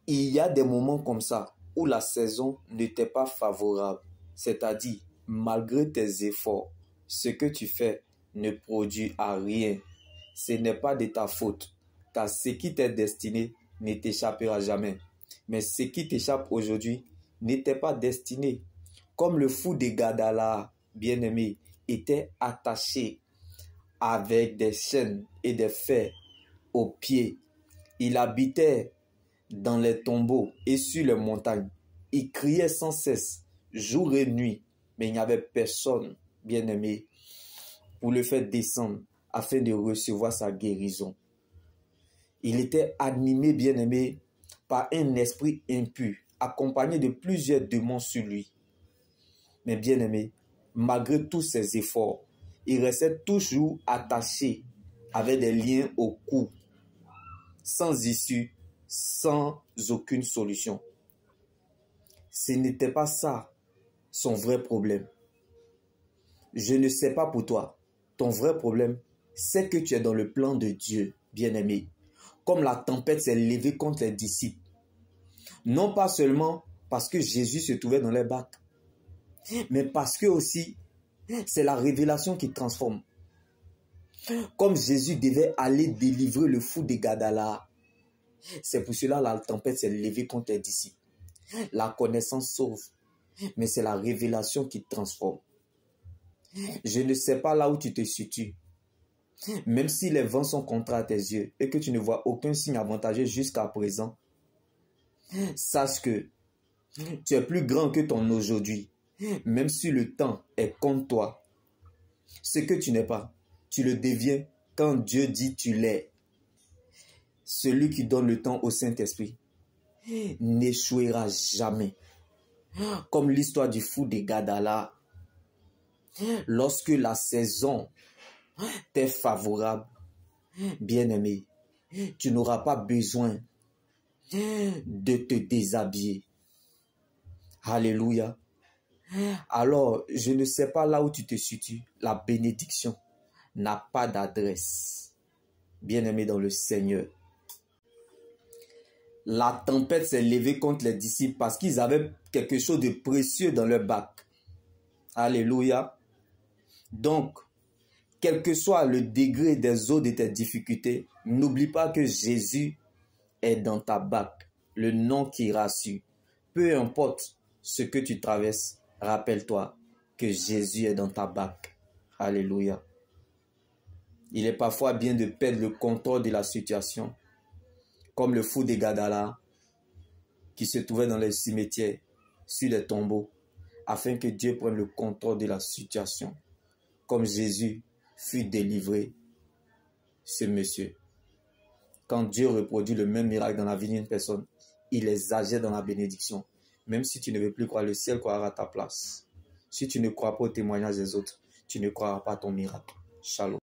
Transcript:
il y a des moments comme ça où la saison n'était pas favorable. C'est-à-dire, malgré tes efforts, ce que tu fais ne produit à rien. Ce n'est pas de ta faute, car ce qui t'est destiné ne t'échappera jamais. Mais ce qui t'échappe aujourd'hui n'était pas destiné. Comme le fou de Gadara, bien-aimé, était attaché avec des chaînes et des fers aux pieds. Il habitait dans les tombeaux et sur les montagnes. Il criait sans cesse, jour et nuit, mais il n'y avait personne, bien-aimé, pour le faire descendre afin de recevoir sa guérison. Il était animé, bien-aimé, par un esprit impur, accompagné de plusieurs démons sur lui. Mais bien-aimé, malgré tous ses efforts, il restait toujours attaché avec des liens au cou, sans issue, sans aucune solution. Ce n'était pas ça son vrai problème. Je ne sais pas pour toi. Ton vrai problème, c'est que tu es dans le plan de Dieu, bien-aimé. Comme la tempête s'est levée contre les disciples. Non pas seulement parce que Jésus se trouvait dans les bacs, mais parce que aussi, c'est la révélation qui transforme. Comme Jésus devait aller délivrer le fou de Gadara, c'est pour cela que la tempête s'est levée contre les disciples. La connaissance sauve, mais c'est la révélation qui transforme. Je ne sais pas là où tu te situes. Même si les vents sont contraires à tes yeux et que tu ne vois aucun signe avantageux jusqu'à présent, sache que tu es plus grand que ton aujourd'hui. Même si le temps est contre toi, ce que tu n'es pas, tu le deviens quand Dieu dit tu l'es. Celui qui donne le temps au Saint-Esprit n'échouera jamais. Comme l'histoire du fou de Gadara. Lorsque la saison t'est favorable, bien-aimé, tu n'auras pas besoin de te déshabiller. Alléluia. Alors, je ne sais pas là où tu te situes. La bénédiction n'a pas d'adresse. Bien-aimé dans le Seigneur. La tempête s'est levée contre les disciples parce qu'ils avaient quelque chose de précieux dans leur bac. Alléluia. Donc, quel que soit le degré des eaux de tes difficultés, n'oublie pas que Jésus est dans ta bac, le nom qui rassure. Peu importe ce que tu traverses, rappelle-toi que Jésus est dans ta bac. Alléluia. Il est parfois bien de perdre le contrôle de la situation, comme le fou de Gadara qui se trouvait dans les cimetières, sur les tombeaux, afin que Dieu prenne le contrôle de la situation, comme Jésus fut délivré, ce monsieur. Quand Dieu reproduit le même miracle dans la vie d'une personne, il exagère dans la bénédiction. Même si tu ne veux plus croire, le ciel croira à ta place. Si tu ne crois pas au témoignage des autres, tu ne croiras pas à ton miracle. Shalom.